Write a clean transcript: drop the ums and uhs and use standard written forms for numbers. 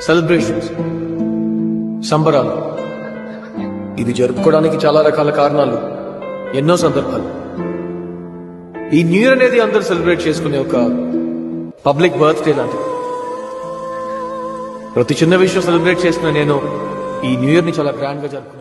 Celebrations, సంబరాలు. ఇది జరుపుకోవడానికి చాలా రకాల కారణాలు, ఎన్నో సందర్భాలు. ఈ న్యూ ఇయర్ అనేది అందరూ సెలబ్రేట్ చేసుకునే ఒక పబ్లిక్ బర్త్డే లాంటిది. ప్రతి చిన్న విషయం సెలబ్రేట్ చేసిన నేను ఈ న్యూ ఇయర్ ని చాలా గ్రాండ్ గా జరుపుకున్నాను.